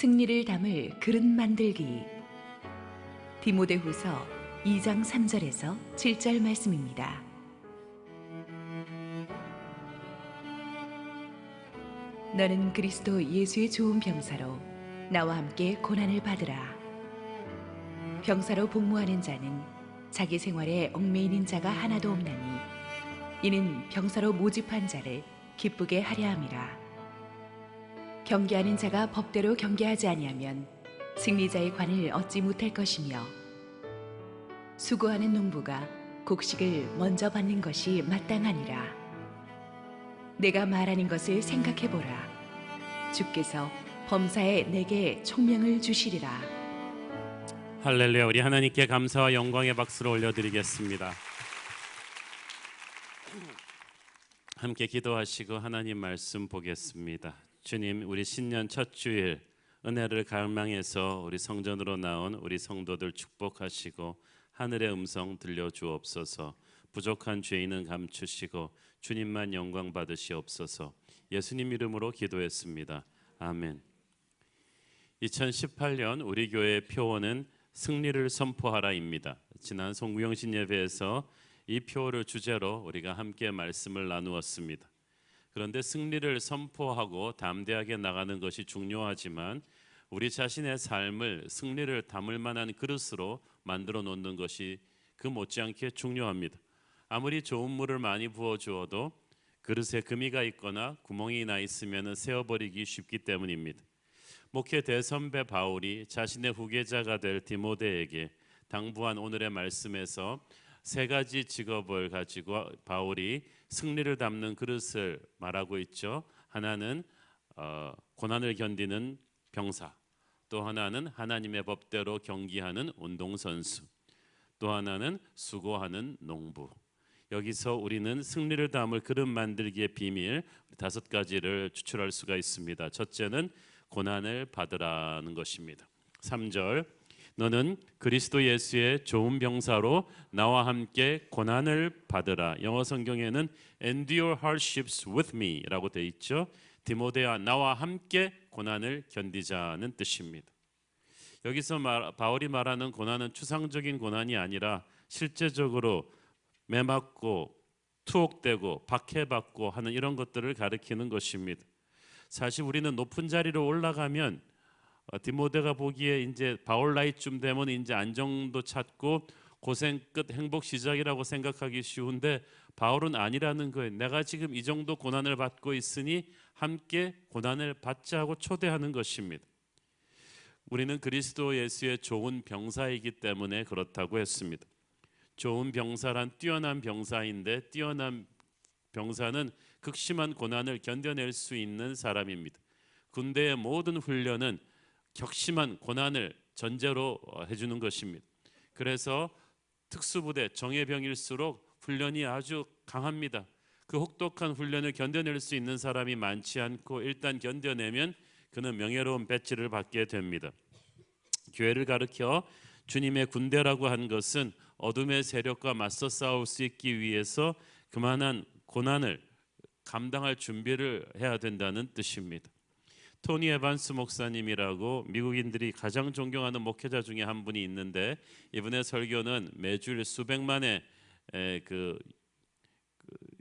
승리를 담을 그릇 만들기. 디모데후서 2장 3절에서 7절 말씀입니다. 너는 그리스도 예수의 좋은 병사로 나와 함께 고난을 받으라. 병사로 복무하는 자는 자기 생활에 얽매이는 자가 하나도 없나니 이는 병사로 모집한 자를 기쁘게 하려 함이라. 경계하는 자가 법대로 경계하지 아니하면 승리자의 관을 얻지 못할 것이며, 수고하는 농부가 곡식을 먼저 받는 것이 마땅하니라. 내가 말하는 것을 생각해보라. 주께서 범사에 내게 총명을 주시리라. 할렐루야. 우리 하나님께 감사와 영광의 박수를 올려드리겠습니다. 함께 기도하시고 하나님 말씀 보겠습니다. 주님, 우리 신년 첫 주일 은혜를 갈망해서 우리 성전으로 나온 우리 성도들 축복하시고 하늘의 음성 들려주옵소서. 부족한 죄인은 감추시고 주님만 영광 받으시옵소서. 예수님 이름으로 기도했습니다. 아멘. 2018년 우리 교회의 표어는 승리를 선포하라입니다. 지난 송구영신 예배에서 이 표어를 주제로 우리가 함께 말씀을 나누었습니다. 그런데 승리를 선포하고 담대하게 나가는 것이 중요하지만 우리 자신의 삶을 승리를 담을 만한 그릇으로 만들어 놓는 것이 그 못지않게 중요합니다. 아무리 좋은 물을 많이 부어 주어도 그릇에 금이가 있거나 구멍이 나 있으면 세어버리기 쉽기 때문입니다. 목회 대선배 바울이 자신의 후계자가 될 디모데에게 당부한 오늘의 말씀에서 세 가지 직업을 가지고 바울이 승리를 담는 그릇을 말하고 있죠. 하나는 고난을 견디는 병사, 또 하나는 하나님의 법대로 경기하는 운동선수, 또 하나는 수고하는 농부. 여기서 우리는 승리를 담을 그릇 만들기의 비밀 5가지를 추출할 수가 있습니다. 첫째는 고난을 받으라는 것입니다. 3절, 너는 그리스도 예수의 좋은 병사로 나와 함께 고난을 받으라. 영어 성경에는 endure hardships with me 라고 되어 있죠. 디모데야, 나와 함께 고난을 견디자는 뜻입니다. 여기서 바울이 말하는 고난은 추상적인 고난이 아니라 실제적으로 매맞고 투옥되고 박해받고 하는 이런 것들을 가리키는 것입니다. 사실 우리는 높은 자리로 올라가면 디모데가 보기에 이제 바울 나이쯤 되면 이제 안정도 찾고 고생 끝 행복 시작이라고 생각하기 쉬운데 바울은 아니라는 거예요. 내가 지금 이 정도 고난을 받고 있으니 함께 고난을 받자 하고 초대하는 것입니다. 우리는 그리스도 예수의 좋은 병사이기 때문에 그렇다고 했습니다. 좋은 병사란 뛰어난 병사인데 뛰어난 병사는 극심한 고난을 견뎌낼 수 있는 사람입니다. 군대의 모든 훈련은 격심한 고난을 전제로 해주는 것입니다. 그래서 특수부대 정예병일수록 훈련이 아주 강합니다. 그 혹독한 훈련을 견뎌낼 수 있는 사람이 많지 않고 일단 견뎌내면 그는 명예로운 배지를 받게 됩니다. 교회를 가르쳐 주님의 군대라고 한 것은 어둠의 세력과 맞서 싸울 수 있기 위해서 그만한 고난을 감당할 준비를 해야 된다는 뜻입니다. 토니 에반스 목사님이라고 미국인들이 가장 존경하는 목회자 중에 한 분이 있는데 이분의 설교는 매주일 수백만의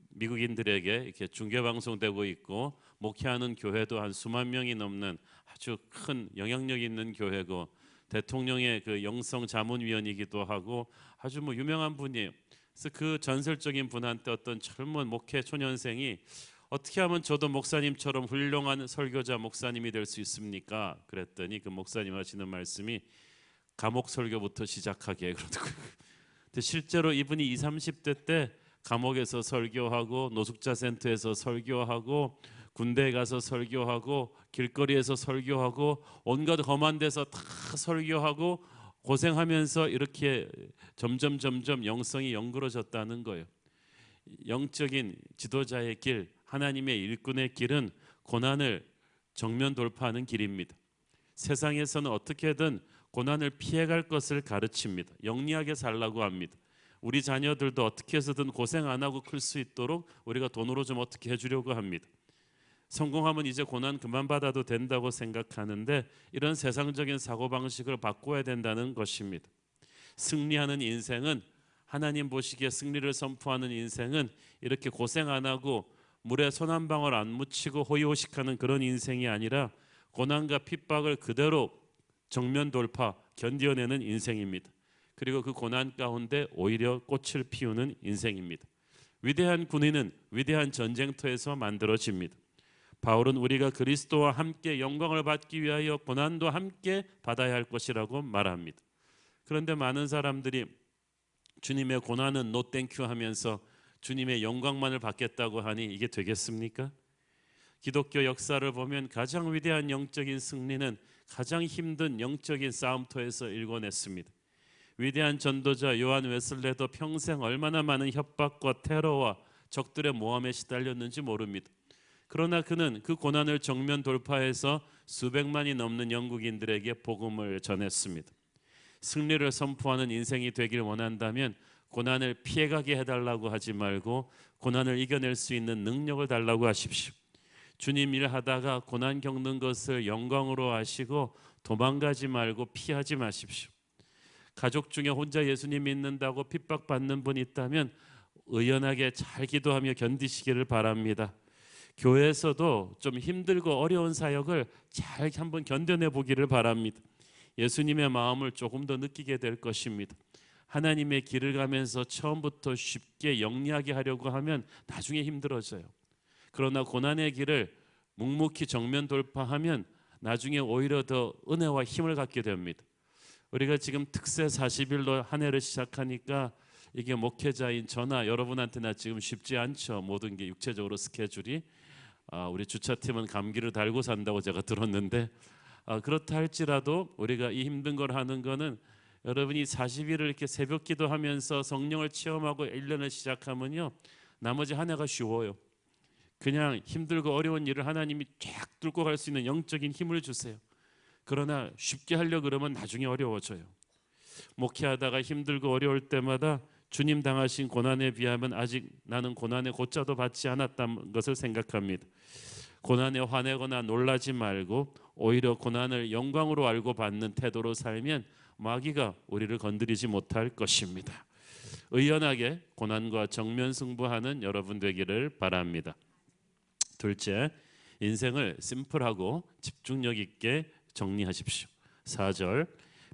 미국인들에게 이렇게 중계 방송되고 있고 목회하는 교회도 한 수만 명이 넘는 아주 큰 영향력 있는 교회고 대통령의 그 영성 자문위원이기도 하고 아주 유명한 분이에요. 그래서 그 전설적인 분한테 어떤 젊은 목회 초년생이 어떻게 하면 저도 목사님처럼 훌륭한 설교자 목사님이 될 수 있습니까? 그랬더니 그 목사님 하시는 말씀이 감옥 설교부터 시작하게 그러더라고요. 근데 실제로 이분이 20, 30대 때 감옥에서 설교하고 노숙자 센터에서 설교하고 군대에 가서 설교하고 길거리에서 설교하고 온갖 험한 데서 다 설교하고 고생하면서 이렇게 점점 영성이 연그러졌다는 거예요. 영적인 지도자의 길, 하나님의 일꾼의 길은 고난을 정면 돌파하는 길입니다. 세상에서는 어떻게든 고난을 피해갈 것을 가르칩니다. 영리하게 살라고 합니다. 우리 자녀들도 어떻게 해서든 고생 안 하고 클 수 있도록 우리가 돈으로 좀 어떻게 해주려고 합니다. 성공하면 이제 고난 그만 받아도 된다고 생각하는데 이런 세상적인 사고방식을 바꿔야 된다는 것입니다. 승리하는 인생은, 하나님 보시기에 승리를 선포하는 인생은 이렇게 고생 안 하고 물에 손 한 방울 안 묻히고 호의호식하는 그런 인생이 아니라 고난과 핍박을 그대로 정면 돌파, 견뎌내는 인생입니다. 그리고 그 고난 가운데 오히려 꽃을 피우는 인생입니다. 위대한 군인은 위대한 전쟁터에서 만들어집니다. 바울은 우리가 그리스도와 함께 영광을 받기 위하여 고난도 함께 받아야 할 것이라고 말합니다. 그런데 많은 사람들이 주님의 고난은 노 땡큐 하면서 주님의 영광만을 받겠다고 하니 이게 되겠습니까? 기독교 역사를 보면 가장 위대한 영적인 승리는 가장 힘든 영적인 싸움터에서 일궈냈습니다. 위대한 전도자 요한 웨슬레도 평생 얼마나 많은 협박과 테러와 적들의 모함에 시달렸는지 모릅니다. 그러나 그는 그 고난을 정면 돌파해서 수백만이 넘는 영국인들에게 복음을 전했습니다. 승리를 선포하는 인생이 되길 원한다면 고난을 피해가게 해달라고 하지 말고 고난을 이겨낼 수 있는 능력을 달라고 하십시오. 주님 일하다가 고난 겪는 것을 영광으로 하시고 도망가지 말고 피하지 마십시오. 가족 중에 혼자 예수님 믿는다고 핍박받는 분이 있다면 의연하게 잘 기도하며 견디시기를 바랍니다. 교회에서도 좀 힘들고 어려운 사역을 잘 한번 견뎌내 보기를 바랍니다. 예수님의 마음을 조금 더 느끼게 될 것입니다. 하나님의 길을 가면서 처음부터 쉽게 영리하게 하려고 하면 나중에 힘들어져요. 그러나 고난의 길을 묵묵히 정면 돌파하면 나중에 오히려 더 은혜와 힘을 갖게 됩니다. 우리가 지금 특세 40일로 한 해를 시작하니까 이게 목회자인 저나 여러분한테나 지금 쉽지 않죠. 모든 게 육체적으로 스케줄이. 우리 주차팀은 감기를 달고 산다고 제가 들었는데 그렇다 할지라도 우리가 이 힘든 걸 하는 거는 여러분이 40일을 이렇게 새벽 기도하면서 성령을 체험하고 1년을 시작하면요, 나머지 한 해가 쉬워요. 그냥 힘들고 어려운 일을 하나님이 쫙 뚫고 갈 수 있는 영적인 힘을 주세요. 그러나 쉽게 하려고 그러면 나중에 어려워져요. 목회하다가 힘들고 어려울 때마다 주님 당하신 고난에 비하면 아직 나는 고난의 고짜도 받지 않았다는 것을 생각합니다. 고난에 화내거나 놀라지 말고 오히려 고난을 영광으로 알고 받는 태도로 살면 마귀가 우리를 건드리지 못할 것입니다. 의연하게 고난과 정면 승부하는 여러분 되기를 바랍니다. 둘째, 인생을 심플하고 집중력 있게 정리하십시오. 4절,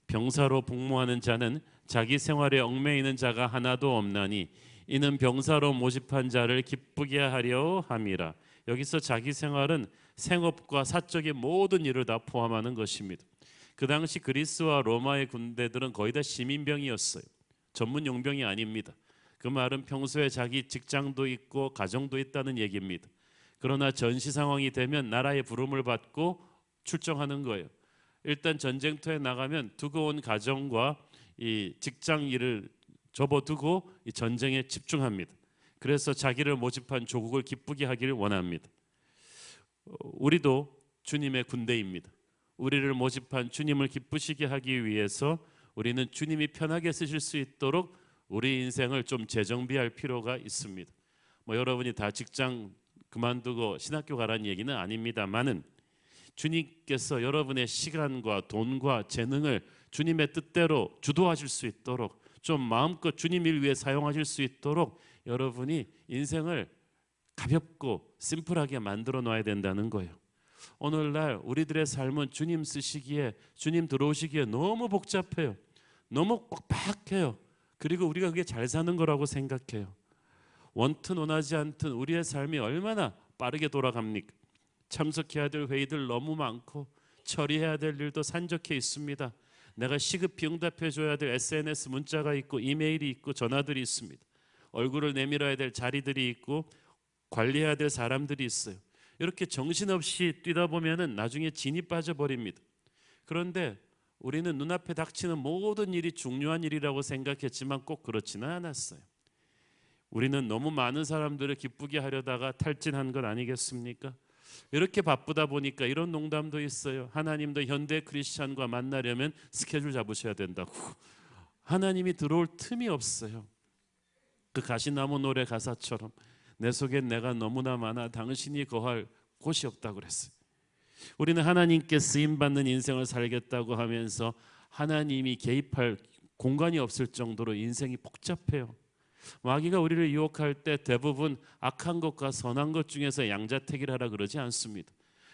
병사로 복무하는 자는 자기 생활에 얽매이는 자가 하나도 없나니 이는 병사로 모집한 자를 기쁘게 하려 함이라. 여기서 자기 생활은 생업과 사적인 모든 일을 다 포함하는 것입니다. 그 당시 그리스와 로마의 군대들은 거의 다 시민병이었어요. 전문 용병이 아닙니다. 그 말은 평소에 자기 직장도 있고 가정도 있다는 얘기입니다. 그러나 전시 상황이 되면 나라의 부름을 받고 출정하는 거예요. 일단 전쟁터에 나가면 두고 온 가정과 이 직장 일을 접어두고 이 전쟁에 집중합니다. 그래서 자기를 모집한 조국을 기쁘게 하기를 원합니다. 우리도 주님의 군대입니다. 우리를 모집한 주님을 기쁘시게 하기 위해서 우리는 주님이 편하게 쓰실 수 있도록 우리 인생을 좀 재정비할 필요가 있습니다. 여러분이 다 직장 그만두고 신학교 가라는 얘기는 아닙니다만은 주님께서 여러분의 시간과 돈과 재능을 주님의 뜻대로 주도하실 수 있도록 좀 마음껏 주님 일 위해 사용하실 수 있도록 여러분이 인생을 가볍고 심플하게 만들어 놔야 된다는 거예요. 오늘날 우리들의 삶은 주님 쓰시기에, 주님 들어오시기에 너무 복잡해요. 너무 빡빡해요. 그리고 우리가 그게 잘 사는 거라고 생각해요. 원튼 원하지 않든 우리의 삶이 얼마나 빠르게 돌아갑니까? 참석해야 될 회의들 너무 많고 처리해야 될 일도 산적해 있습니다. 내가 시급히 응답해 줘야 될 SNS 문자가 있고 이메일이 있고 전화들이 있습니다. 얼굴을 내밀어야 될 자리들이 있고 관리해야 될 사람들이 있어요. 이렇게 정신없이 뛰다 보면은 나중에 진이 빠져버립니다. 그런데 우리는 눈앞에 닥치는 모든 일이 중요한 일이라고 생각했지만 꼭 그렇지는 않았어요. 우리는 너무 많은 사람들을 기쁘게 하려다가 탈진한 것 아니겠습니까? 이렇게 바쁘다 보니까 이런 농담도 있어요. 하나님도 현대 크리스찬과 만나려면 스케줄 잡으셔야 된다고. 하나님이 들어올 틈이 없어요. 그 가시나무 노래 가사처럼 내 속엔 내가 너무나 많아 당신이 거할 곳이 없다고 그랬어요. 우리는 하나님께 쓰임받는 인생을 살겠다고 하면서 하나님이 개입할 공간이 없을 정도로 인생이 복잡해요. 마귀가 우리를 유혹할 때 대부분 악한 것과 선한 것 중에서 양자택일 하라 그러지 않습니다.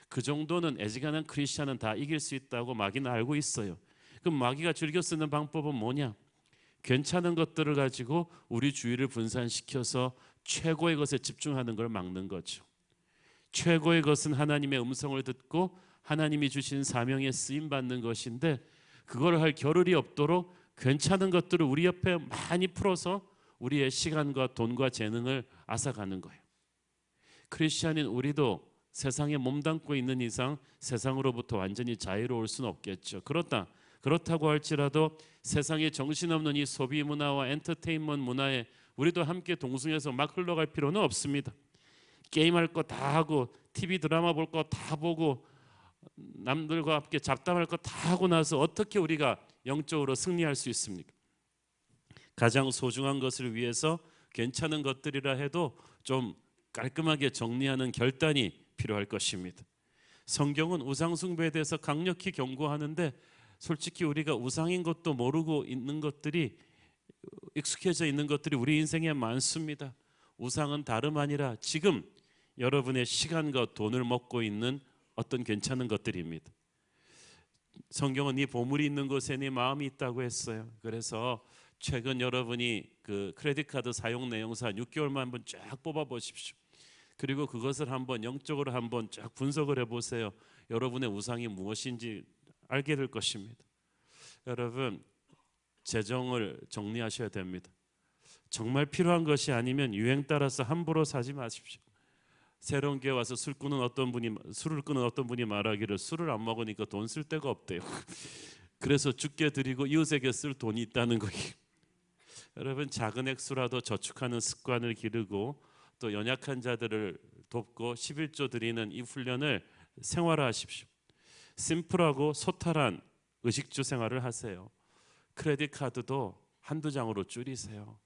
그 정도는 애지간한 크리스찬은 다 이길 수 있다고 마귀는 알고 있어요. 그럼 마귀가 즐겨 쓰는 방법은 뭐냐? 괜찮은 것들을 가지고 우리 주의를 분산시켜서 최고의 것에 집중하는 걸 막는 거죠. 최고의 것은 하나님의 음성을 듣고 하나님이 주신 사명에 쓰임받는 것인데, 그걸 할 겨를이 없도록 괜찮은 것들을 우리 옆에 많이 풀어서 우리의 시간과 돈과 재능을 앗아가는 거예요. 크리스찬인 우리도 세상에 몸담고 있는 이상 세상으로부터 완전히 자유로울 수는 없겠죠. 그렇다고 할지라도 세상에 정신없는 이 소비 문화와 엔터테인먼트 문화에 우리도 함께 동승해서 막 흘러갈 필요는 없습니다. 게임할 거 다 하고 TV 드라마 볼 거 다 보고 남들과 함께 잡담할 거 다 하고 나서 어떻게 우리가 영적으로 승리할 수 있습니까? 가장 소중한 것을 위해서 괜찮은 것들이라 해도 좀 깔끔하게 정리하는 결단이 필요할 것입니다. 성경은 우상 숭배에 대해서 강력히 경고하는데, 솔직히 우리가 우상인 것도 모르고 있는 것들이, 익숙해져 있는 것들이 우리 인생에 많습니다. 우상은 다름 아니라 지금 여러분의 시간과 돈을 먹고 있는 어떤 괜찮은 것들입니다. 성경은 네 보물이 있는 곳에 네 마음이 있다고 했어요. 그래서 최근 여러분이 그 크레딧 카드 사용 내용서 한 6개월만 한번 쫙 뽑아 보십시오. 그리고 그것을 한번 영적으로 한번 쫙 분석을 해보세요. 여러분의 우상이 무엇인지 알게 될 것입니다. 여러분, 재정을 정리하셔야 됩니다. 정말 필요한 것이 아니면 유행 따라서 함부로 사지 마십시오. 새로운 교회 와서 술을 끊은 어떤 분이 말하기를 술을 안 먹으니까 돈 쓸 데가 없대요. 그래서 주께 드리고 이웃에게 쓸 돈이 있다는 거예요. 여러분, 작은 액수라도 저축하는 습관을 기르고 또 연약한 자들을 돕고 11조 드리는 이 훈련을 생활화하십시오. 심플하고 소탈한 의식주 생활을 하세요. 크레딧 카드도 한두 장으로 줄이세요.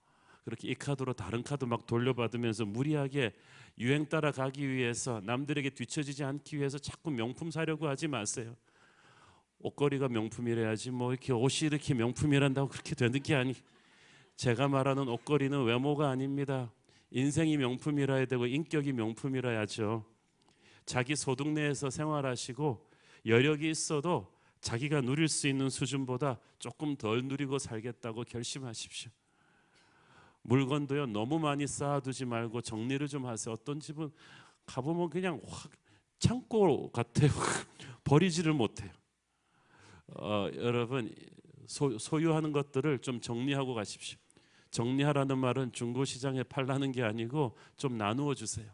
그렇게 이 카드로 다른 카드 막 돌려받으면서 무리하게 유행 따라가기 위해서, 남들에게 뒤처지지 않기 위해서 자꾸 명품 사려고 하지 마세요. 옷걸이가 명품이래야지 뭐 이렇게 옷이 이렇게 명품이란다고 그렇게 되는 게 아니. 제가 말하는 옷걸이는 외모가 아닙니다. 인생이 명품이라야 되고 인격이 명품이라야죠. 자기 소득 내에서 생활하시고 여력이 있어도 자기가 누릴 수 있는 수준보다 조금 덜 누리고 살겠다고 결심하십시오. 물건도요, 너무 많이 쌓아두지 말고 정리를 좀 하세요. 어떤 집은 가보면 그냥 확 창고 같아요. 버리지를 못해요. 여러분, 소유하는 것들을 좀 정리하고 가십시오. 정리하라는 말은 중고시장에 팔라는 게 아니고 좀 나누어 주세요.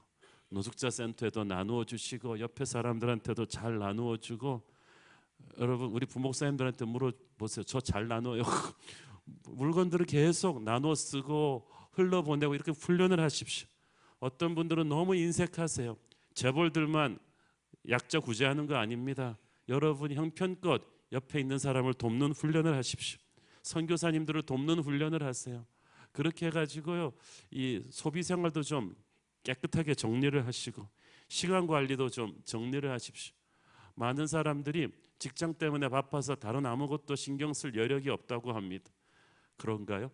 노숙자 센터에도 나누어 주시고 옆에 사람들한테도 잘 나누어 주고. 여러분, 우리 부목사님들한테 물어보세요. 저 잘 나눠요? 물건들을 계속 나눠 쓰고 흘러보내고 이렇게 훈련을 하십시오. 어떤 분들은 너무 인색하세요. 재벌들만 약자 구제하는 거 아닙니다. 여러분 형편껏 옆에 있는 사람을 돕는 훈련을 하십시오. 선교사님들을 돕는 훈련을 하세요. 그렇게 해가지고요, 이 소비 생활도 좀 깨끗하게 정리를 하시고 시간 관리도 좀 정리를 하십시오. 많은 사람들이 직장 때문에 바빠서 다른 아무것도 신경 쓸 여력이 없다고 합니다. 그런가요?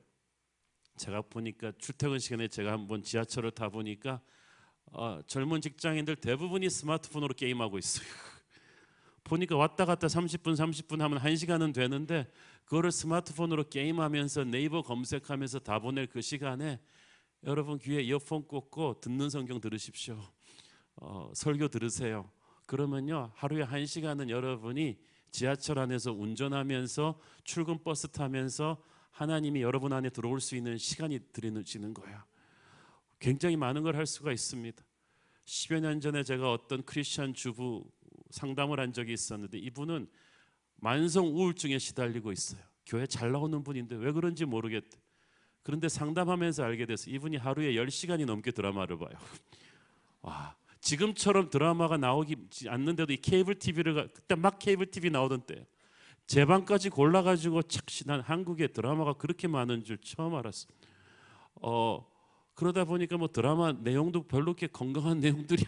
제가 보니까 출퇴근 시간에 제가 한번 지하철을 타 보니까 젊은 직장인들 대부분이 스마트폰으로 게임하고 있어요. 보니까 왔다 갔다 30분 하면 1시간은 되는데, 그거를 스마트폰으로 게임하면서 네이버 검색하면서 다 보낼 그 시간에 여러분 귀에 이어폰 꽂고 듣는 성경 들으십시오. 설교 들으세요. 그러면요, 하루에 1시간은 여러분이 지하철 안에서 운전하면서 출근 버스 타면서 하나님이 여러분 안에 들어올 수 있는 시간이 드리는 거예요. 굉장히 많은 걸 할 수가 있습니다. 10여 년 전에 제가 어떤 크리스천 주부 상담을 한 적이 있었는데, 이분은 만성 우울증에 시달리고 있어요. 교회 잘 나오는 분인데 왜 그런지 모르겠대. 그런데 상담하면서 알게 돼서 이분이 하루에 10시간이 넘게 드라마를 봐요. 와, 지금처럼 드라마가 나오지 않는데도 이 케이블 TV를, 그때 막 케이블 TV 나오던 때 제 방까지 골라가지고 난 한국에 드라마가 그렇게 많은 줄 처음 알았어. 그러다 보니까 뭐 드라마 내용도 별로 그렇게 건강한 내용들이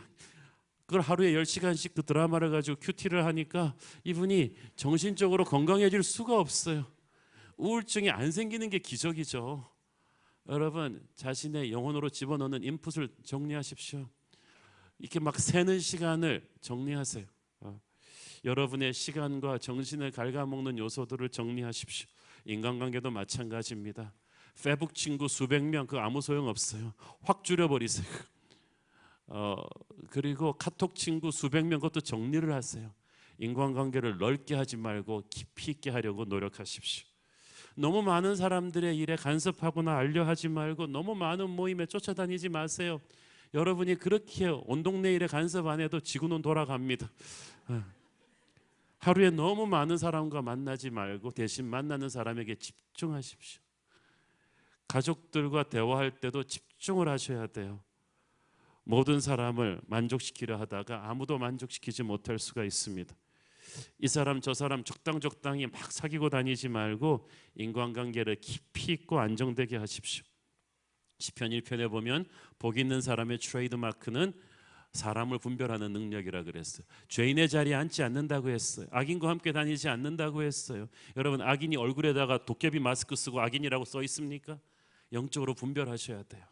그걸 하루에 10시간씩 그 드라마를 가지고 큐티를 하니까 이분이 정신적으로 건강해질 수가 없어요. 우울증이 안 생기는 게 기적이죠. 여러분, 자신의 영혼으로 집어넣는 인풋을 정리하십시오. 이렇게 막 새는 시간을 정리하세요. 여러분의 시간과 정신을 갉아먹는 요소들을 정리하십시오. 인간관계도 마찬가지입니다. 페북 친구 수백 명 그거 아무 소용 없어요. 확 줄여버리세요. 그리고 카톡 친구 수백 명 그것도 정리를 하세요. 인간관계를 넓게 하지 말고 깊이 있게 하려고 노력하십시오. 너무 많은 사람들의 일에 간섭하거나 알려하지 말고 너무 많은 모임에 쫓아다니지 마세요. 여러분이 그렇게 온 동네 일에 간섭 안 해도 지구는 돌아갑니다. 하루에 너무 많은 사람과 만나지 말고 대신 만나는 사람에게 집중하십시오. 가족들과 대화할 때도 집중을 하셔야 돼요. 모든 사람을 만족시키려 하다가 아무도 만족시키지 못할 수가 있습니다. 이 사람 저 사람 적당히 막 사귀고 다니지 말고 인간관계를 깊이 있고 안정되게 하십시오. 시편 1편에 보면 복 있는 사람의 트레이드마크는 사람을 분별하는 능력이라 그랬어요. 죄인의 자리에 앉지 않는다고 했어요. 악인과 함께 다니지 않는다고 했어요. 여러분, 악인이 얼굴에다가 도깨비 마스크 쓰고 악인이라고 써 있습니까? 영적으로 분별하셔야 돼요.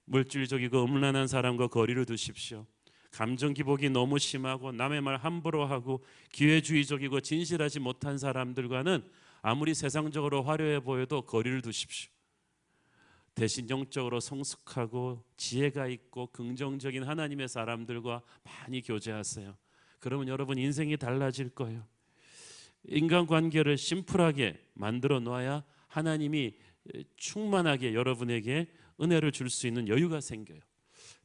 물질적이고 음란한 사람과 거리를 두십시오. 감정 기복이 너무 심하고 남의 말 함부로 하고 기회주의적이고 진실하지 못한 사람들과는 아무리 세상적으로 화려해 보여도 거리를 두십시오. 대신 영적으로 성숙하고 지혜가 있고 긍정적인 하나님의 사람들과 많이 교제하세요. 그러면 여러분 인생이 달라질 거예요. 인간관계를 심플하게 만들어 놔야 하나님이 충만하게 여러분에게 은혜를 줄 수 있는 여유가 생겨요.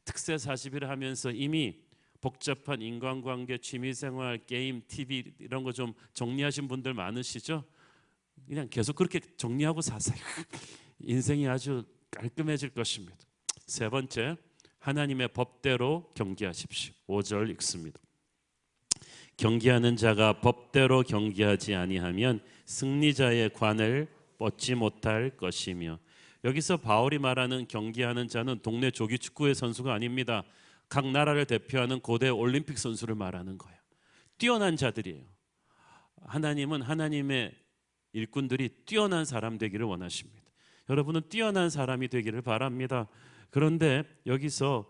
특세 40일을 하면서 이미 복잡한 인간관계, 취미생활, 게임, TV 이런 거 좀 정리하신 분들 많으시죠? 그냥 계속 그렇게 정리하고 사세요. 인생이 아주 깔끔해질 것입니다. 세 번째, 하나님의 법대로 경계하십시오. 5절 읽습니다. 경계하는 자가 법대로 경계하지 아니하면 승리자의 관을 뻗지 못할 것이며. 여기서 바울이 말하는 경계하는 자는 동네 조기 축구의 선수가 아닙니다. 각 나라를 대표하는 고대 올림픽 선수를 말하는 거예요. 뛰어난 자들이에요. 하나님은 하나님의 일꾼들이 뛰어난 사람 되기를 원하십니다. 여러분은 뛰어난 사람이 되기를 바랍니다. 그런데 여기서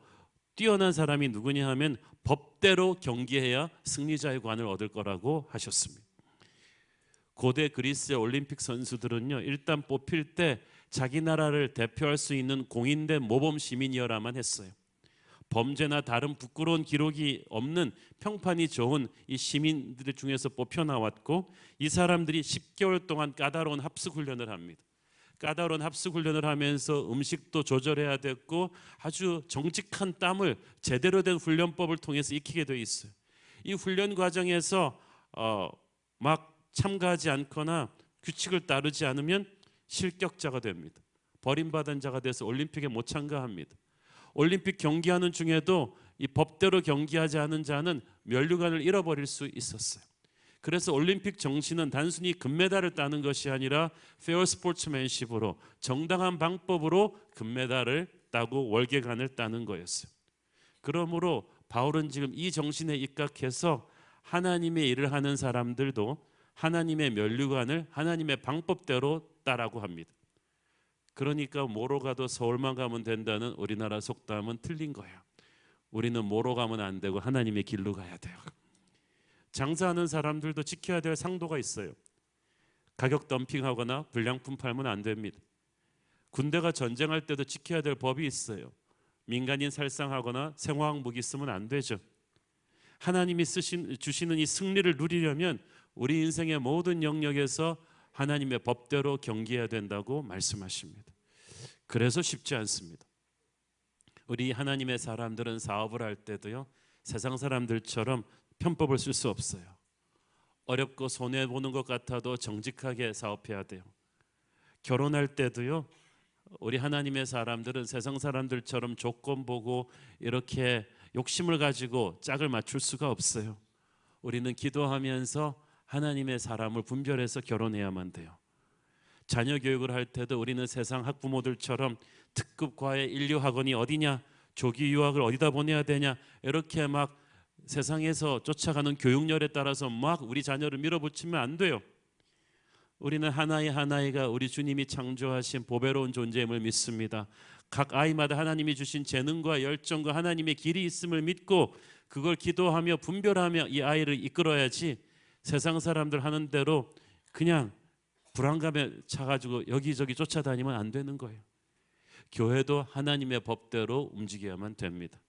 뛰어난 사람이 누구냐 하면 법대로 경계해야 승리자의 관을 얻을 거라고 하셨습니다. 고대 그리스의 올림픽 선수들은요, 일단 뽑힐 때 자기 나라를 대표할 수 있는 공인된 모범 시민이어야만 했어요. 범죄나 다른 부끄러운 기록이 없는 평판이 좋은 이 시민들 중에서 뽑혀 나왔고, 이 사람들이 10개월 동안 까다로운 합숙 훈련을 합니다. 까다로운 합숙 훈련을 하면서 음식도 조절해야 됐고 아주 정직한 땀을 제대로 된 훈련법을 통해서 익히게 돼 있어요. 이 훈련 과정에서 막 참가하지 않거나 규칙을 따르지 않으면 실격자가 됩니다. 버림받은 자가 돼서 올림픽에 못 참가합니다. 올림픽 경기하는 중에도 이 법대로 경기하지 않은 자는 면류관을 잃어버릴 수 있었어요. 그래서 올림픽 정신은 단순히 금메달을 따는 것이 아니라 페어 스포츠맨십으로 정당한 방법으로 금메달을 따고 월계관을 따는 거였어요. 그러므로 바울은 지금 이 정신에 입각해서 하나님의 일을 하는 사람들도 하나님의 면류관을 하나님의 방법대로 따라고 합니다. 그러니까 뭐로 가도 서울만 가면 된다는 우리나라 속담은 틀린 거예요. 우리는 뭐로 가면 안 되고 하나님의 길로 가야 돼요. 장사하는 사람들도 지켜야 될 상도가 있어요. 가격 덤핑하거나 불량품 팔면 안 됩니다. 군대가 전쟁할 때도 지켜야 될 법이 있어요. 민간인 살상하거나 생화학 무기 쓰면 안 되죠. 하나님이 주시는 이 승리를 누리려면 우리 인생의 모든 영역에서 하나님의 법대로 경계해야 된다고 말씀하십니다. 그래서 쉽지 않습니다. 우리 하나님의 사람들은 사업을 할 때도요, 세상 사람들처럼 편법을 쓸 수 없어요. 어렵고 손해보는 것 같아도 정직하게 사업해야 돼요. 결혼할 때도요, 우리 하나님의 사람들은 세상 사람들처럼 조건 보고 이렇게 욕심을 가지고 짝을 맞출 수가 없어요. 우리는 기도하면서 하나님의 사람을 분별해서 결혼해야만 돼요. 자녀 교육을 할 때도 우리는 세상 학부모들처럼 특급 과외 인류 학원이 어디냐, 조기 유학을 어디다 보내야 되냐, 이렇게 막 세상에서 쫓아가는 교육열에 따라서 막 우리 자녀를 밀어붙이면 안 돼요. 우리는 하나의 하나이가 우리 주님이 창조하신 보배로운 존재임을 믿습니다. 각 아이마다 하나님이 주신 재능과 열정과 하나님의 길이 있음을 믿고 그걸 기도하며 분별하며 이 아이를 이끌어야지, 세상 사람들 하는 대로 그냥 불안감에 차가지고 여기저기 쫓아다니면 안 되는 거예요. 교회도 하나님의 법대로 움직여야만 됩니다.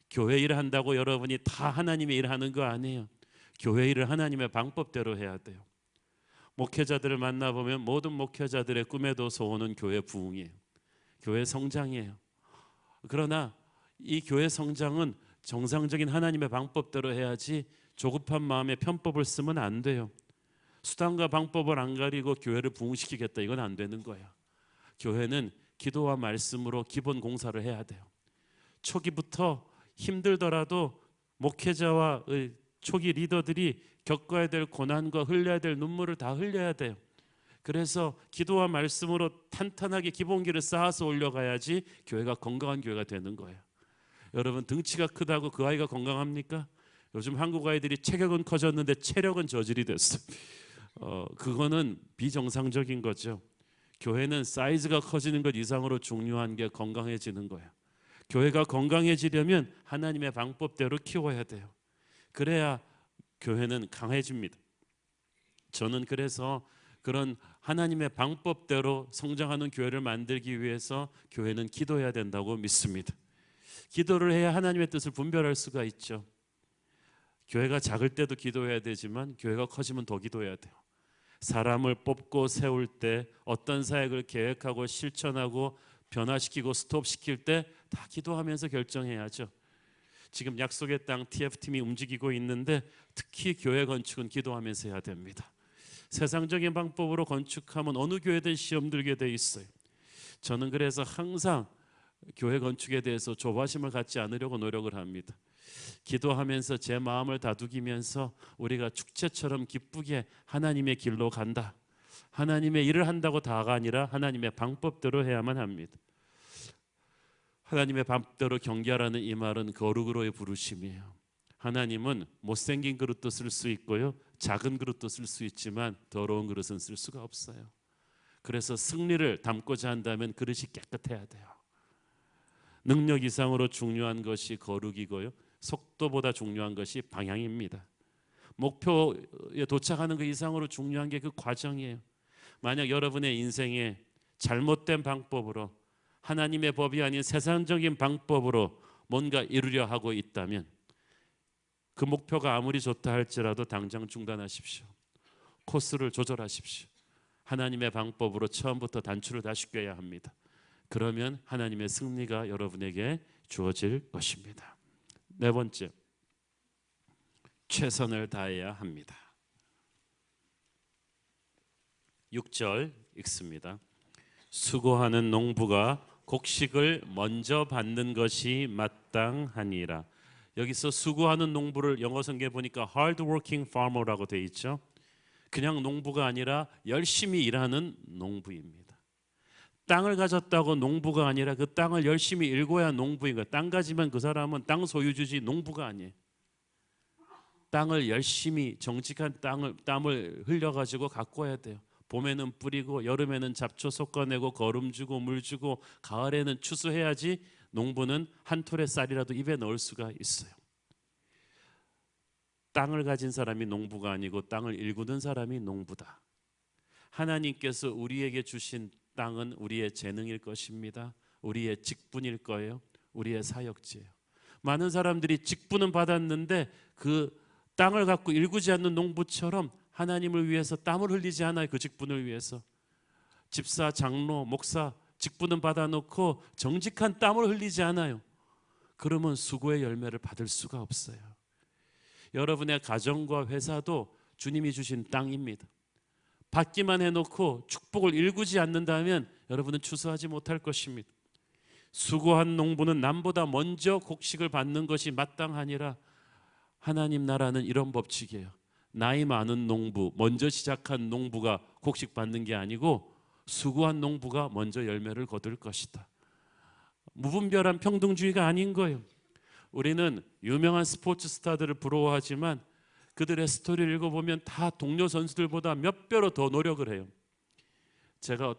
교회 일을 한다고 여러분이 다 하나님의 일을 하는 거 아니에요. 교회 일을 하나님의 방법대로 해야 돼요. 목회자들을 만나보면 모든 목회자들의 꿈에도 소원은 교회 부흥이에요. 교회 성장이에요. 그러나 이 교회 성장은 정상적인 하나님의 방법대로 해야지 조급한 마음에 편법을 쓰면 안 돼요. 수단과 방법을 안 가리고 교회를 부흥시키겠다, 이건 안 되는 거예요. 교회는 기도와 말씀으로 기본 공사를 해야 돼요. 초기부터 힘들더라도 목회자와 초기 리더들이 겪어야 될 고난과 흘려야 될 눈물을 다 흘려야 돼요. 그래서 기도와 말씀으로 탄탄하게 기본기를 쌓아서 올려가야지 교회가 건강한 교회가 되는 거예요. 여러분, 등치가 크다고 그 아이가 건강합니까? 요즘 한국 아이들이 체격은 커졌는데 체력은 저질이 됐어요. 그거는 비정상적인 거죠. 교회는 사이즈가 커지는 것 이상으로 중요한 게 건강해지는 거예요. 교회가 건강해지려면 하나님의 방법대로 키워야 돼요. 그래야 교회는 강해집니다. 저는 그래서 그런 하나님의 방법대로 성장하는 교회를 만들기 위해서 교회는 기도해야 된다고 믿습니다. 기도를 해야 하나님의 뜻을 분별할 수가 있죠. 교회가 작을 때도 기도해야 되지만 교회가 커지면 더 기도해야 돼요. 사람을 뽑고 세울 때, 어떤 사역을 계획하고 실천하고 변화시키고 스톱시킬 때 다 기도하면서 결정해야죠. 지금 약속의 땅 TF팀이 움직이고 있는데 특히 교회 건축은 기도하면서 해야 됩니다. 세상적인 방법으로 건축하면 어느 교회든 시험 들게 돼 있어요. 저는 그래서 항상 교회 건축에 대해서 조바심을 갖지 않으려고 노력을 합니다. 기도하면서 제 마음을 다독이면서 우리가 축제처럼 기쁘게 하나님의 길로 간다, 하나님의 일을 한다고 다가 아니라 하나님의 방법대로 해야만 합니다. 하나님의 방법대로 경계하라는 이 말은 거룩으로의 부르심이에요. 하나님은 못생긴 그릇도 쓸 수 있고요, 작은 그릇도 쓸 수 있지만 더러운 그릇은 쓸 수가 없어요. 그래서 승리를 담고자 한다면 그릇이 깨끗해야 돼요. 능력 이상으로 중요한 것이 거룩이고요, 속도보다 중요한 것이 방향입니다. 목표에 도착하는 그 이상으로 중요한 게 그 과정이에요. 만약 여러분의 인생에 잘못된 방법으로, 하나님의 법이 아닌 세상적인 방법으로 뭔가 이루려 하고 있다면 그 목표가 아무리 좋다 할지라도 당장 중단하십시오. 코스를 조절하십시오. 하나님의 방법으로 처음부터 단추를 다시 꿰야 합니다. 그러면 하나님의 승리가 여러분에게 주어질 것입니다. 네 번째, 최선을 다해야 합니다. 6절 읽습니다. 수고하는 농부가 곡식을 먼저 받는 것이 마땅하니라. 여기서 수고하는 농부를 영어 성경에 보니까 hard working farmer라고 되어 있죠. 그냥 농부가 아니라 열심히 일하는 농부입니다. 땅을 가졌다고 농부가 아니라 그 땅을 열심히 일궈야 농부인 거예요. 땅 가지면 그 사람은 땅 소유주지 농부가 아니에요. 땅을 열심히, 정직한 땀을 흘려가지고 가꿔야 돼요. 봄에는 뿌리고 여름에는 잡초 솎아내고 거름 주고 물 주고 가을에는 추수해야지 농부는 한 톨의 쌀이라도 입에 넣을 수가 있어요. 땅을 가진 사람이 농부가 아니고 땅을 일구는 사람이 농부다. 하나님께서 우리에게 주신 땅은 우리의 재능일 것입니다. 우리의 직분일 거예요. 우리의 사역지예요. 많은 사람들이 직분은 받았는데 그 땅을 갖고 일구지 않는 농부처럼 하나님을 위해서 땀을 흘리지 않아요. 그 직분을 위해서. 집사, 장로, 목사 직분은 받아놓고 정직한 땀을 흘리지 않아요. 그러면 수고의 열매를 받을 수가 없어요. 여러분의 가정과 회사도 주님이 주신 땅입니다. 받기만 해놓고 축복을 일구지 않는다면 여러분은 추수하지 못할 것입니다. 수고한 농부는 남보다 먼저 곡식을 받는 것이 마땅하니라. 하나님 나라는 이런 법칙이에요. 나이 많은 농부, 먼저 시작한 농부가 곡식 받는 게 아니고 수고한 농부가 먼저 열매를 거둘 것이다. 무분별한 평등주의가 아닌 거예요. 우리는 유명한 스포츠 스타들을 부러워하지만 그들의 스토리를 읽어보면 다 동료 선수들보다 몇 배로 더 노력을 해요. 제가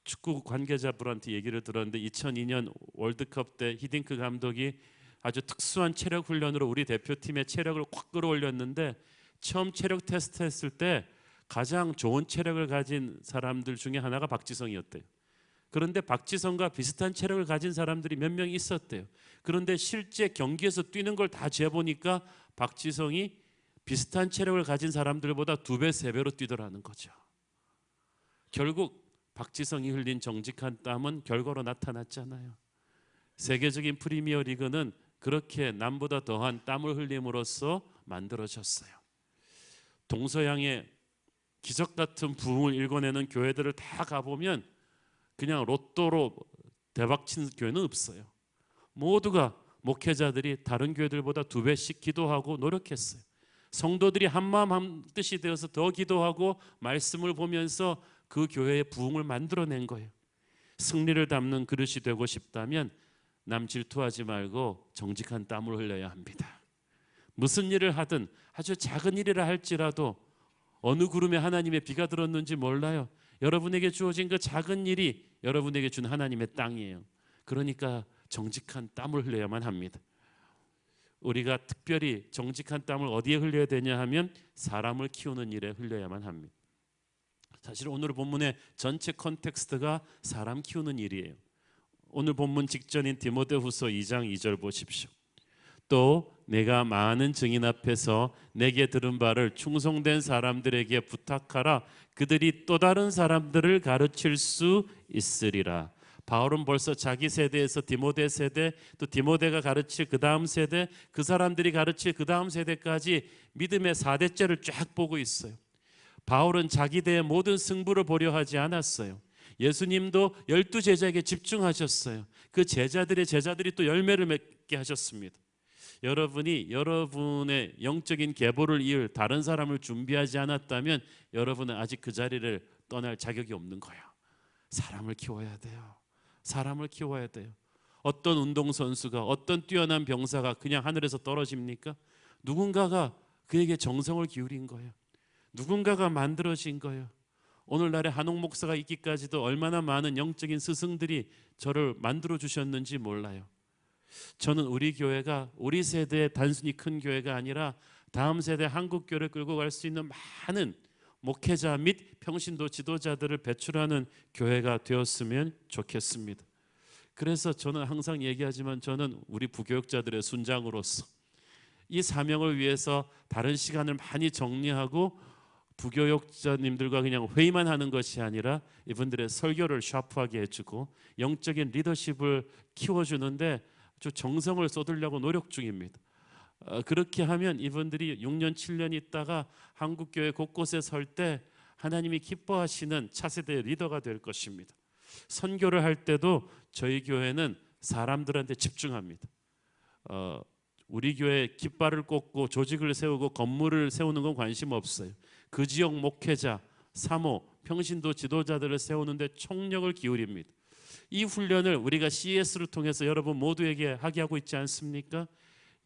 축구 관계자분한테 얘기를 들었는데 2002년 월드컵 때 히딩크 감독이 아주 특수한 체력 훈련으로 우리 대표팀의 체력을 확 끌어올렸는데 처음 체력 테스트 했을 때 가장 좋은 체력을 가진 사람들 중에 하나가 박지성이었대요. 그런데 박지성과 비슷한 체력을 가진 사람들이 몇 명 있었대요. 그런데 실제 경기에서 뛰는 걸 다 재보니까 박지성이 비슷한 체력을 가진 사람들보다 2배, 3배로 뛰더라는 거죠. 결국 박지성이 흘린 정직한 땀은 결과로 나타났잖아요. 세계적인 프리미어 리그는 그렇게 남보다 더한 땀을 흘림으로써 만들어졌어요. 동서양의 기적 같은 부흥을 일궈내는 교회들을 다 가보면 그냥 로또로 대박친 교회는 없어요. 모두가 목회자들이 다른 교회들보다 2배씩 기도하고 노력했어요. 성도들이 한마음 한뜻이 되어서 더 기도하고 말씀을 보면서 그 교회의 부흥을 만들어낸 거예요. 승리를 담는 그릇이 되고 싶다면 남 질투하지 말고 정직한 땀을 흘려야 합니다. 무슨 일을 하든 아주 작은 일이라 할지라도 어느 구름에 하나님의 비가 들었는지 몰라요. 여러분에게 주어진 그 작은 일이 여러분에게 준 하나님의 땅이에요. 그러니까 정직한 땀을 흘려야만 합니다. 우리가 특별히 정직한 땀을 어디에 흘려야 되냐 하면 사람을 키우는 일에 흘려야만 합니다. 사실 오늘 본문의 전체 컨텍스트가 사람 키우는 일이에요. 오늘 본문 직전인 디모데후서 2장 2절 보십시오. 또 내가 많은 증인 앞에서 내게 들은 바를 충성된 사람들에게 부탁하라. 그들이 또 다른 사람들을 가르칠 수 있으리라. 바울은 벌써 자기 세대에서 디모데 세대, 또 디모데가 가르칠 그 다음 세대, 그 사람들이 가르칠 그 다음 세대까지 믿음의 4대째를 쫙 보고 있어요. 바울은 자기 대의 모든 승부를 보려 하지 않았어요. 예수님도 12제자에게 집중하셨어요. 그 제자들이 또 열매를 맺게 하셨습니다. 여러분이 여러분의 영적인 계보를 이을 다른 사람을 준비하지 않았다면 여러분은 아직 그 자리를 떠날 자격이 없는 거예요. 사람을 키워야 돼요. 사람을 키워야 돼요. 어떤 운동선수가, 어떤 뛰어난 병사가 그냥 하늘에서 떨어집니까? 누군가가 그에게 정성을 기울인 거예요. 누군가가 만들어진 거예요. 오늘날에 한옥 목사가 있기까지도 얼마나 많은 영적인 스승들이 저를 만들어 주셨는지 몰라요. 저는 우리 교회가 우리 세대의 단순히 큰 교회가 아니라 다음 세대 한국 교회를 끌고 갈 수 있는 많은 목회자 및 평신도 지도자들을 배출하는 교회가 되었으면 좋겠습니다. 그래서 저는 항상 얘기하지만 저는 우리 부교육자들의 순장으로서 이 사명을 위해서 다른 시간을 많이 정리하고 부교육자님들과 그냥 회의만 하는 것이 아니라 이분들의 설교를 샤프하게 해주고 영적인 리더십을 키워주는데 아주 정성을 쏟으려고 노력 중입니다. 그렇게 하면 이분들이 6년 7년 있다가 한국교회 곳곳에 설 때 하나님이 기뻐하시는 차세대의 리더가 될 것입니다. 선교를 할 때도 저희 교회는 사람들한테 집중합니다. 우리 교회 깃발을 꽂고 조직을 세우고 건물을 세우는 건 관심 없어요. 그 지역 목회자, 사모, 평신도 지도자들을 세우는데 총력을 기울입니다. 이 훈련을 우리가 CS를 통해서 여러분 모두에게 하게 하고 있지 않습니까?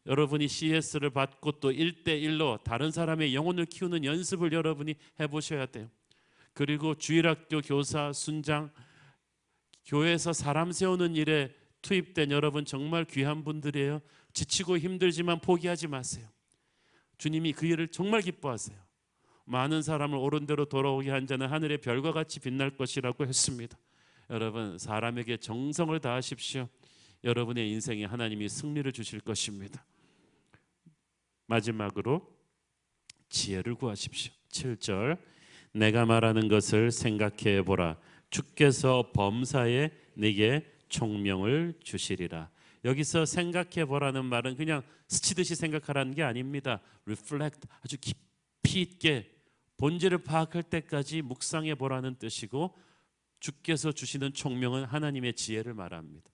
여러분이 CS를 받고 또 1대1로 다른 사람의 영혼을 키우는 연습을 여러분이 해보셔야 돼요. 그리고 주일학교 교사, 순장, 교회에서 사람 세우는 일에 투입된 여러분 정말 귀한 분들이에요. 지치고 힘들지만 포기하지 마세요. 주님이 그 일을 정말 기뻐하세요. 많은 사람을 옳은 대로 돌아오게 한 자는 하늘의 별과 같이 빛날 것이라고 했습니다. 여러분 사람에게 정성을 다하십시오. 여러분의 인생에 하나님이 승리를 주실 것입니다. 마지막으로 지혜를 구하십시오. 7절 내가 말하는 것을 생각해 보라. 주께서 범사에 네게 총명을 주시리라. 여기서 생각해 보라는 말은 그냥 스치듯이 생각하라는 게 아닙니다. reflect, 아주 깊이 있게 본질을 파악할 때까지 묵상해 보라는 뜻이고 주께서 주시는 총명은 하나님의 지혜를 말합니다.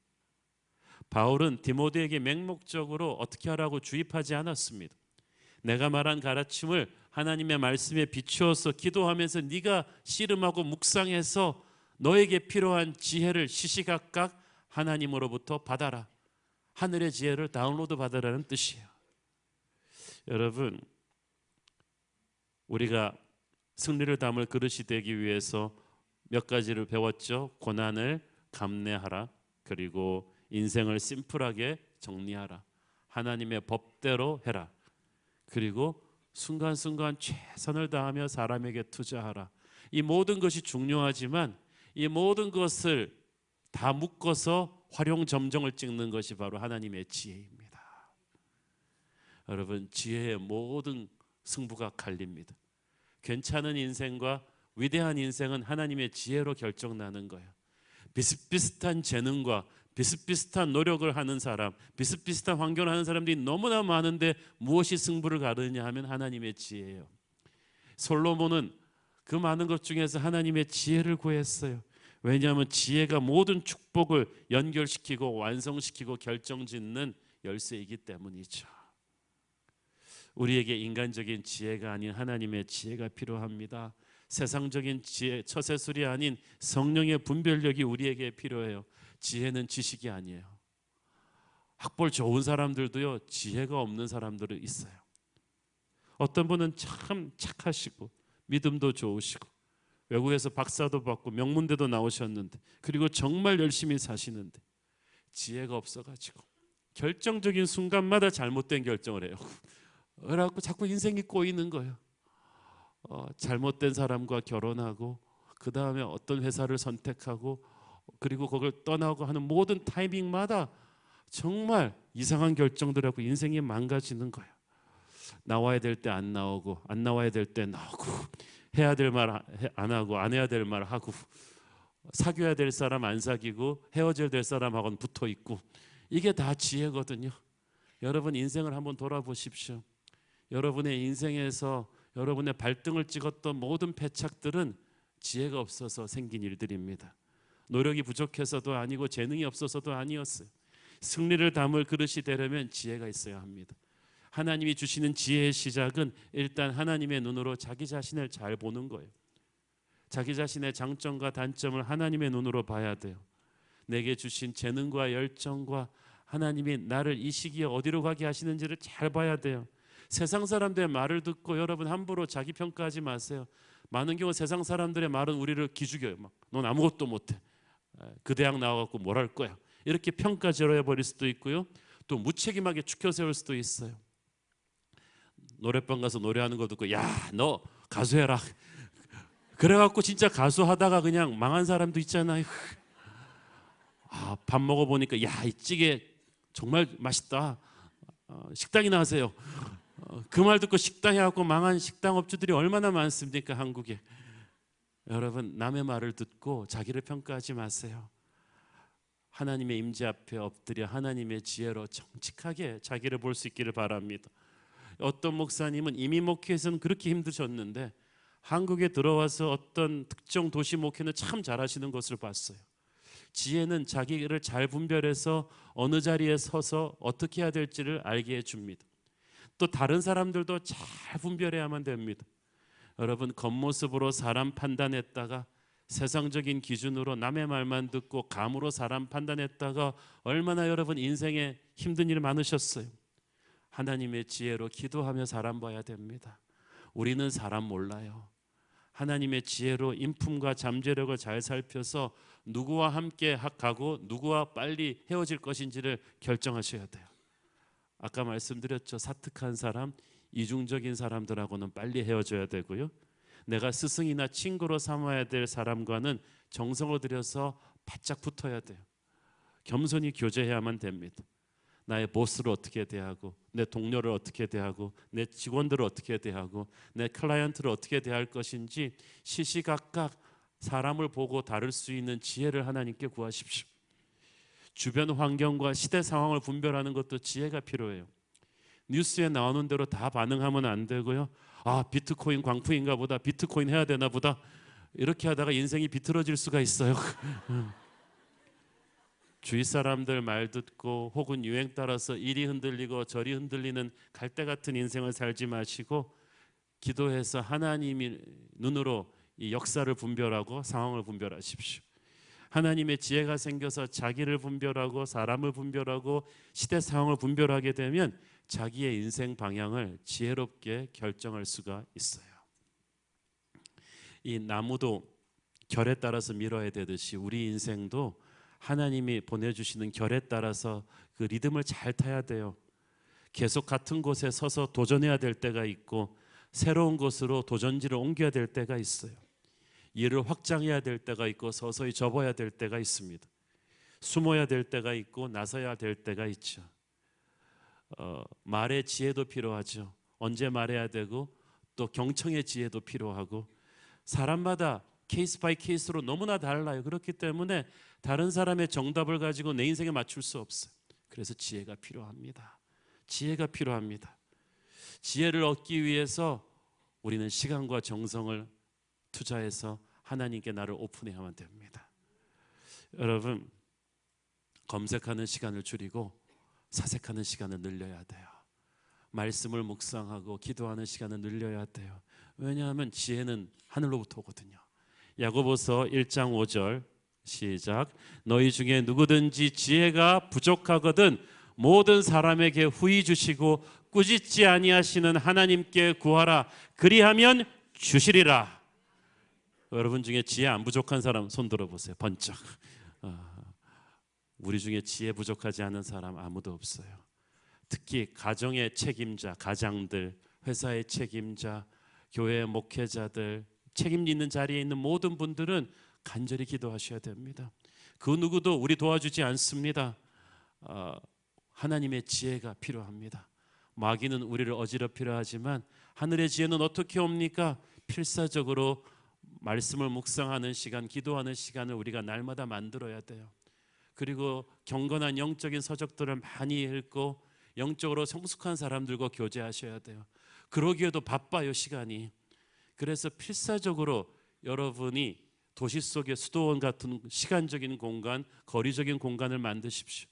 바울은 디모데에게 맹목적으로 어떻게 하라고 주입하지 않았습니다. 내가 말한 가르침을 하나님의 말씀에 비추어서 기도하면서 네가 씨름하고 묵상해서 너에게 필요한 지혜를 시시각각 하나님으로부터 받아라. 하늘의 지혜를 다운로드 받으라는 뜻이에요. 여러분, 우리가 승리를 담을 그릇이 되기 위해서 몇 가지를 배웠죠. 고난을 감내하라. 그리고 인생을 심플하게 정리하라. 하나님의 법대로 해라. 그리고 순간순간 최선을 다하며 사람에게 투자하라. 이 모든 것이 중요하지만 이 모든 것을 다 묶어서 활용점정을 찍는 것이 바로 하나님의 지혜입니다. 여러분, 지혜의 모든 승부가 갈립니다. 괜찮은 인생과 위대한 인생은 하나님의 지혜로 결정나는 거예요. 비슷비슷한 재능과 비슷비슷한 노력을 하는 사람, 비슷비슷한 환경을 하는 사람들이 너무나 많은데 무엇이 승부를 가르느냐 하면 하나님의 지혜예요. 솔로몬은 그 많은 것 중에서 하나님의 지혜를 구했어요. 왜냐하면 지혜가 모든 축복을 연결시키고 완성시키고 결정짓는 열쇠이기 때문이죠. 우리에게 인간적인 지혜가 아닌 하나님의 지혜가 필요합니다. 세상적인 지혜, 처세술이 아닌 성령의 분별력이 우리에게 필요해요. 지혜는 지식이 아니에요. 학벌 좋은 사람들도요, 지혜가 없는 사람들이 있어요. 어떤 분은 참 착하시고 믿음도 좋으시고 외국에서 박사도 받고 명문대도 나오셨는데, 그리고 정말 열심히 사시는데 지혜가 없어가지고 결정적인 순간마다 잘못된 결정을 해요. 그래갖고 자꾸 인생이 꼬이는 거예요. 잘못된 사람과 결혼하고 그 다음에 어떤 회사를 선택하고 그리고 그걸 떠나고 하는 모든 타이밍마다 정말 이상한 결정들을 하고 인생이 망가지는 거예요. 나와야 될 때 안 나오고 안 나와야 될 때 나오고 해야 될 말 안 하고 안 해야 될 말 하고 사귀어야 될 사람 안 사귀고 헤어져야 될 사람하고는 붙어 있고, 이게 다 지혜거든요. 여러분 인생을 한번 돌아보십시오. 여러분의 인생에서 여러분의 발등을 찍었던 모든 패착들은 지혜가 없어서 생긴 일들입니다. 노력이 부족해서도 아니고 재능이 없어서도 아니었어요. 승리를 담을 그릇이 되려면 지혜가 있어야 합니다. 하나님이 주시는 지혜의 시작은 일단 하나님의 눈으로 자기 자신을 잘 보는 거예요. 자기 자신의 장점과 단점을 하나님의 눈으로 봐야 돼요. 내게 주신 재능과 열정과 하나님이 나를 이 시기에 어디로 가게 하시는지를 잘 봐야 돼요. 세상 사람들의 말을 듣고 여러분 함부로 자기 평가하지 마세요. 많은 경우 세상 사람들의 말은 우리를 기죽여요. 넌 아무것도 못해. 그 대학 나와갖고 뭘 할 거야. 이렇게 평가제로 해버릴 수도 있고요. 또 무책임하게 추켜 세울 수도 있어요. 노래방 가서 노래하는 거 듣고 야, 너 가수해라. 그래갖고 진짜 가수하다가 그냥 망한 사람도 있잖아요. 밥 먹어보니까 야, 이 찌개 정말 맛있다. 식당이나 하세요. 그 말 듣고 식당 해갖고 망한 식당업주들이 얼마나 많습니까, 한국에. 여러분, 남의 말을 듣고 자기를 평가하지 마세요. 하나님의 임재 앞에 엎드려 하나님의 지혜로 정직하게 자기를 볼 수 있기를 바랍니다. 어떤 목사님은 이미 목회에서는 그렇게 힘드셨는데 한국에 들어와서 어떤 특정 도시 목회는 참 잘하시는 것을 봤어요. 지혜는 자기를 잘 분별해서 어느 자리에 서서 어떻게 해야 될지를 알게 해줍니다. 또 다른 사람들도 잘 분별해야만 됩니다. 여러분, 겉모습으로 사람 판단했다가 세상적인 기준으로 남의 말만 듣고 감으로 사람 판단했다가 얼마나 여러분 인생에 힘든 일 많으셨어요. 하나님의 지혜로 기도하며 사람 봐야 됩니다. 우리는 사람 몰라요. 하나님의 지혜로 인품과 잠재력을 잘 살펴서 누구와 함께 가고 누구와 빨리 헤어질 것인지를 결정하셔야 돼요. 아까 말씀드렸죠. 사특한 사람, 이중적인 사람들하고는 빨리 헤어져야 되고요. 내가 스승이나 친구로 삼아야 될 사람과는 정성을 들여서 바짝 붙어야 돼요. 겸손히 교제해야만 됩니다. 나의 보스를 어떻게 대하고 내 동료를 어떻게 대하고 내 직원들을 어떻게 대하고 내 클라이언트를 어떻게 대할 것인지 시시각각 사람을 보고 다룰 수 있는 지혜를 하나님께 구하십시오. 주변 환경과 시대 상황을 분별하는 것도 지혜가 필요해요. 뉴스에 나오는 대로 다 반응하면 안 되고요. 비트코인 광풍인가 보다, 비트코인 해야 되나 보다, 이렇게 하다가 인생이 비틀어질 수가 있어요. 주위 사람들 말 듣고 혹은 유행 따라서 이리 흔들리고 저리 흔들리는 갈대 같은 인생을 살지 마시고 기도해서 하나님의 눈으로 이 역사를 분별하고 상황을 분별하십시오. 하나님의 지혜가 생겨서 자기를 분별하고 사람을 분별하고 시대 상황을 분별하게 되면 자기의 인생 방향을 지혜롭게 결정할 수가 있어요. 이 나무도 결에 따라서 밀어야 되듯이 우리 인생도 하나님이 보내주시는 결에 따라서 그 리듬을 잘 타야 돼요. 계속 같은 곳에 서서 도전해야 될 때가 있고 새로운 곳으로 도전지를 옮겨야 될 때가 있어요. 일을 확장해야 될 때가 있고 서서히 접어야 될 때가 있습니다. 숨어야 될 때가 있고 나서야 될 때가 있죠. 말의 지혜도 필요하죠. 언제 말해야 되고 또 경청의 지혜도 필요하고 사람마다 케이스 바이 케이스로 너무나 달라요. 그렇기 때문에 다른 사람의 정답을 가지고 내 인생에 맞출 수 없어요. 그래서 지혜가 필요합니다. 지혜가 필요합니다. 지혜를 얻기 위해서 우리는 시간과 정성을 투자해서 하나님께 나를 오픈해야만 됩니다. 여러분, 검색하는 시간을 줄이고 사색하는 시간을 늘려야 돼요. 말씀을 묵상하고 기도하는 시간을 늘려야 돼요. 왜냐하면 지혜는 하늘로부터 오거든요. 야고보서 1장 5절 시작. 너희 중에 누구든지 지혜가 부족하거든 모든 사람에게 후히 주시고 꾸짖지 아니하시는 하나님께 구하라. 그리하면 주시리라. 여러분 중에 지혜 안 부족한 사람 손 들어보세요. 번쩍. 우리 중에 지혜 부족하지 않은 사람 아무도 없어요. 특히 가정의 책임자, 가장들, 회사의 책임자, 교회 목회자들, 책임 있는 자리에 있는 모든 분들은 간절히 기도하셔야 됩니다. 그 누구도 우리 도와주지 않습니다. 하나님의 지혜가 필요합니다. 마귀는 우리를 어지럽히려 하지만 하늘의 지혜는 어떻게 옵니까? 필사적으로 말씀을 묵상하는 시간, 기도하는 시간을 우리가 날마다 만들어야 돼요. 그리고 경건한 영적인 서적들을 많이 읽고 영적으로 성숙한 사람들과 교제하셔야 돼요. 그러기에도 바빠요, 시간이. 그래서 필사적으로 여러분이 도시 속의 수도원 같은 시간적인 공간, 거리적인 공간을 만드십시오.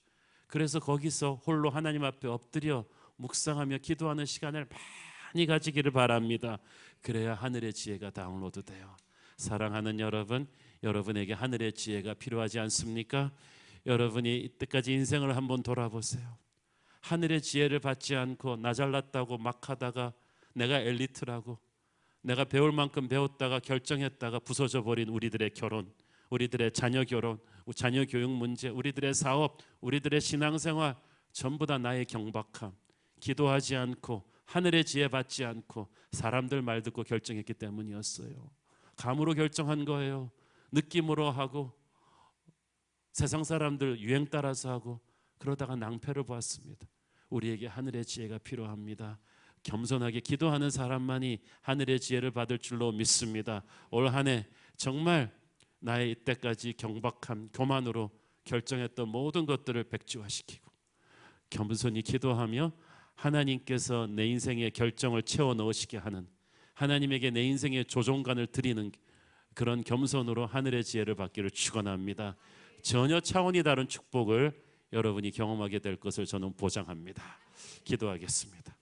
그래서 거기서 홀로 하나님 앞에 엎드려 묵상하며 기도하는 시간을 많이 가지기를 바랍니다. 그래야 하늘의 지혜가 다운로드 돼요. 사랑하는 여러분, 여러분에게 하늘의 지혜가 필요하지 않습니까? 여러분이 이때까지 인생을 한번 돌아보세요. 하늘의 지혜를 받지 않고 나 잘났다고 막 하다가 내가 엘리트라고 내가 배울 만큼 배웠다가 결정했다가 부서져 버린 우리들의 결혼, 우리들의 자녀 결혼, 자녀 교육 문제, 우리들의 사업, 우리들의 신앙생활 전부 다 나의 경박함, 기도하지 않고 하늘의 지혜 받지 않고 사람들 말 듣고 결정했기 때문이었어요. 감으로 결정한 거예요. 느낌으로 하고 세상 사람들 유행 따라서 하고 그러다가 낭패를 보았습니다. 우리에게 하늘의 지혜가 필요합니다. 겸손하게 기도하는 사람만이 하늘의 지혜를 받을 줄로 믿습니다. 올 한 해 정말 나의 이때까지 경박함, 교만으로 결정했던 모든 것들을 백지화시키고 겸손히 기도하며 하나님께서 내 인생의 결정을 채워 넣으시게 하는, 하나님에게 내 인생의 조종관을 드리는 그런 겸손으로 하늘의 지혜를 받기를 축원합니다. 전혀 차원이 다른 축복을 여러분이 경험하게 될 것을 저는 보장합니다. 기도하겠습니다.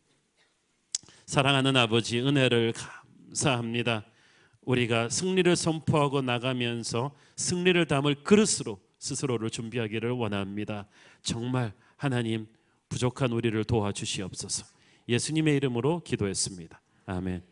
사랑하는 아버지, 은혜를 감사합니다. 우리가 승리를 선포하고 나가면서 승리를 담을 그릇으로 스스로를 준비하기를 원합니다. 정말 하나님, 부족한 우리를 도와주시옵소서. 예수님의 이름으로 기도했습니다. 아멘.